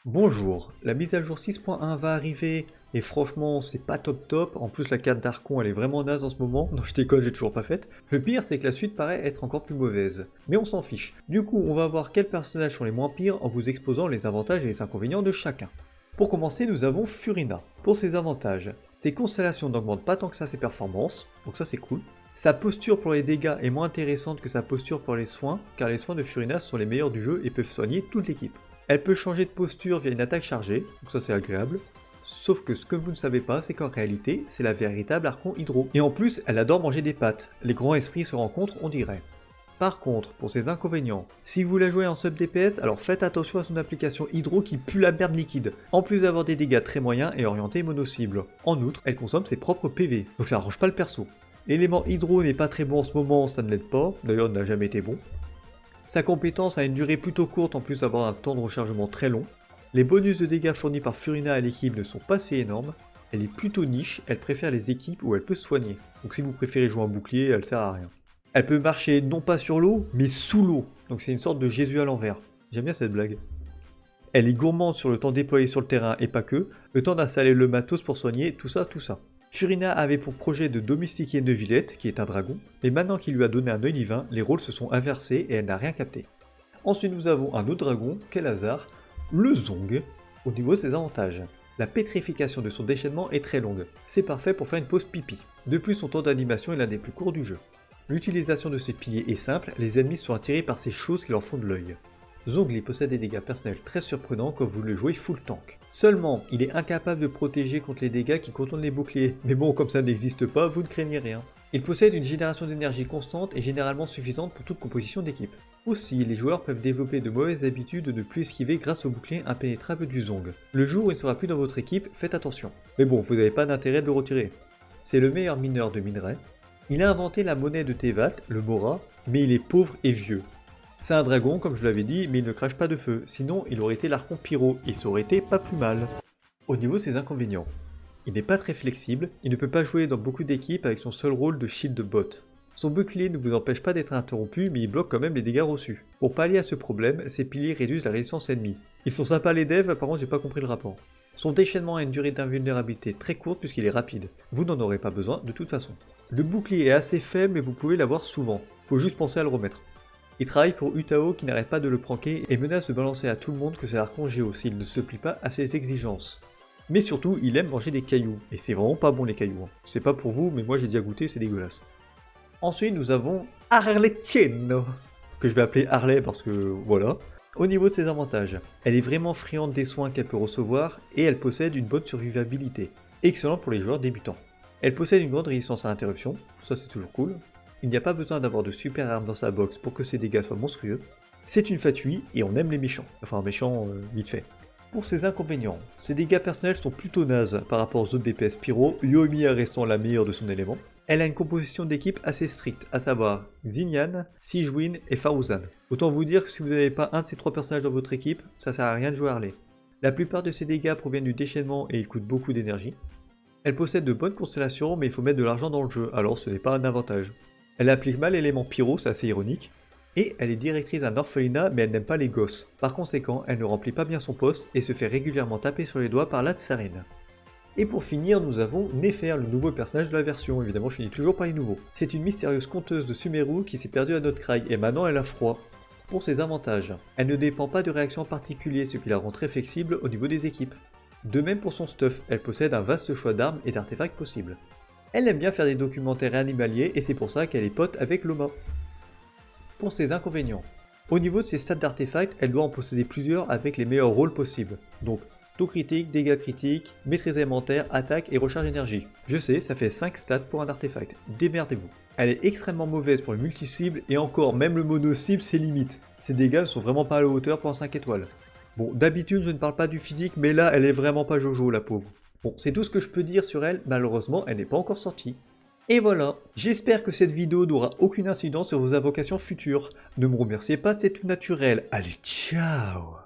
Bonjour, la mise à jour 6.1 va arriver et franchement c'est pas top. En plus la carte d'Archon elle est vraiment naze en ce moment, non je déconne, j'ai toujours pas faite. Le pire c'est que la suite paraît être encore plus mauvaise, mais on s'en fiche. Du coup on va voir quels personnages sont les moins pires en vous exposant les avantages et les inconvénients de chacun. Pour commencer nous avons Furina. Pour ses avantages, ses constellations n'augmentent pas tant que ça ses performances, donc ça c'est cool. Sa posture pour les dégâts est moins intéressante que sa posture pour les soins, car les soins de Furina sont les meilleurs du jeu et peuvent soigner toute l'équipe. Elle peut changer de posture via une attaque chargée, donc ça c'est agréable. Sauf que ce que vous ne savez pas, c'est qu'en réalité, c'est la véritable Archon Hydro. Et en plus, elle adore manger des pâtes. Les grands esprits se rencontrent, on dirait. Par contre, pour ses inconvénients, si vous la jouez en sub DPS, alors faites attention à son application Hydro qui pue la merde liquide. En plus d'avoir des dégâts très moyens et orientés mono-cible. En outre, elle consomme ses propres PV, donc ça arrange pas le perso. L'élément Hydro n'est pas très bon en ce moment, ça ne l'aide pas, d'ailleurs il n'a jamais été bon. Sa compétence a une durée plutôt courte en plus d'avoir un temps de rechargement très long. Les bonus de dégâts fournis par Furina à l'équipe ne sont pas si énormes. Elle est plutôt niche, elle préfère les équipes où elle peut soigner. Donc si vous préférez jouer un bouclier, elle sert à rien. Elle peut marcher non pas sur l'eau, mais sous l'eau. Donc c'est une sorte de Jésus à l'envers. J'aime bien cette blague. Elle est gourmande sur le temps déployé sur le terrain et pas que, le temps d'installer le matos pour soigner, tout ça. Furina avait pour projet de domestiquer Neuvillette, qui est un dragon, mais maintenant qu'il lui a donné un œil divin, les rôles se sont inversés et elle n'a rien capté. Ensuite nous avons un autre dragon, quel hasard, le Zong. Au niveau de ses avantages, la pétrification de son déchaînement est très longue, c'est parfait pour faire une pause pipi. De plus son temps d'animation est l'un des plus courts du jeu. L'utilisation de ses piliers est simple, les ennemis sont attirés par ces choses qui leur font de l'œil. Zhongli possède des dégâts personnels très surprenants quand vous le jouez full tank. Seulement, il est incapable de protéger contre les dégâts qui contournent les boucliers, mais bon, comme ça n'existe pas, vous ne craignez rien. Il possède une génération d'énergie constante et généralement suffisante pour toute composition d'équipe. Aussi, les joueurs peuvent développer de mauvaises habitudes de ne plus esquiver grâce au bouclier impénétrable du Zong. Le jour où il ne sera plus dans votre équipe, faites attention. Mais bon, vous n'avez pas d'intérêt de le retirer. C'est le meilleur mineur de minerais. Il a inventé la monnaie de Tevat, le Mora, mais il est pauvre et vieux. C'est un dragon, comme je l'avais dit, mais il ne crache pas de feu, sinon il aurait été l'Archon Pyro, et ça aurait été pas plus mal. Au niveau de ses inconvénients, il n'est pas très flexible, il ne peut pas jouer dans beaucoup d'équipes avec son seul rôle de shield bot. Son bouclier ne vous empêche pas d'être interrompu, mais il bloque quand même les dégâts reçus. Pour pallier à ce problème, ses piliers réduisent la résistance ennemie. Ils sont sympas les devs, par contre j'ai pas compris le rapport. Son déchaînement a une durée d'invulnérabilité très courte puisqu'il est rapide. Vous n'en aurez pas besoin de toute façon. Le bouclier est assez faible mais vous pouvez l'avoir souvent. Faut juste penser à le remettre. Il travaille pour Utao qui n'arrête pas de le pranker et menace de balancer à tout le monde que c'est l'Archon Géo s'il ne se plie pas à ses exigences. Mais surtout, il aime manger des cailloux, et c'est vraiment pas bon les cailloux. Hein. C'est pas pour vous, mais moi j'ai déjà goûté, c'est dégueulasse. Ensuite, nous avons Arlecchino, que je vais appeler Harley parce que voilà. Au niveau de ses avantages, elle est vraiment friande des soins qu'elle peut recevoir et elle possède une bonne survivabilité, excellent pour les joueurs débutants. Elle possède une grande résistance à l'interruption, ça c'est toujours cool. Il n'y a pas besoin d'avoir de super armes dans sa box pour que ses dégâts soient monstrueux. C'est une fatui et on aime les méchants. Enfin méchants vite fait. Pour ses inconvénients, ses dégâts personnels sont plutôt nazes par rapport aux autres DPS pyro, Yoimiya restant la meilleure de son élément. Elle a une composition d'équipe assez stricte, à savoir Xingyan, Sigewinne et Faruzan. Autant vous dire que si vous n'avez pas un de ces trois personnages dans votre équipe, ça sert à rien de jouer Harley. La plupart de ses dégâts proviennent du déchaînement et ils coûtent beaucoup d'énergie. Elle possède de bonnes constellations mais il faut mettre de l'argent dans le jeu, alors ce n'est pas un avantage. Elle applique mal l'élément pyro, c'est assez ironique. Et elle est directrice d'un orphelinat mais elle n'aime pas les gosses. Par conséquent, elle ne remplit pas bien son poste et se fait régulièrement taper sur les doigts par la tsarine. Et pour finir, nous avons Nefer, le nouveau personnage de la version, évidemment je finis toujours par les nouveaux. C'est une mystérieuse conteuse de Sumeru qui s'est perdue à Notcraig et maintenant elle a froid. Pour ses avantages, elle ne dépend pas de réactions particulières, ce qui la rend très flexible au niveau des équipes. De même pour son stuff, elle possède un vaste choix d'armes et d'artefacts possibles. Elle aime bien faire des documentaires animaliers et c'est pour ça qu'elle est pote avec Loma. Pour ses inconvénients, au niveau de ses stats d'artefacts, elle doit en posséder plusieurs avec les meilleurs rôles possibles. Donc, taux critique, dégâts critiques, maîtrise élémentaire, attaque et recharge énergie. Je sais, ça fait 5 stats pour un artefact, démerdez-vous. Elle est extrêmement mauvaise pour le multi-cible et encore, même le mono-cible c'est limite. Ses dégâts ne sont vraiment pas à la hauteur pour un 5 étoiles. Bon, d'habitude je ne parle pas du physique, mais là elle est vraiment pas Jojo la pauvre. Bon, c'est tout ce que je peux dire sur elle, malheureusement elle n'est pas encore sortie. Et voilà, j'espère que cette vidéo n'aura aucune incidence sur vos invocations futures. Ne me remerciez pas, c'est tout naturel. Allez, ciao!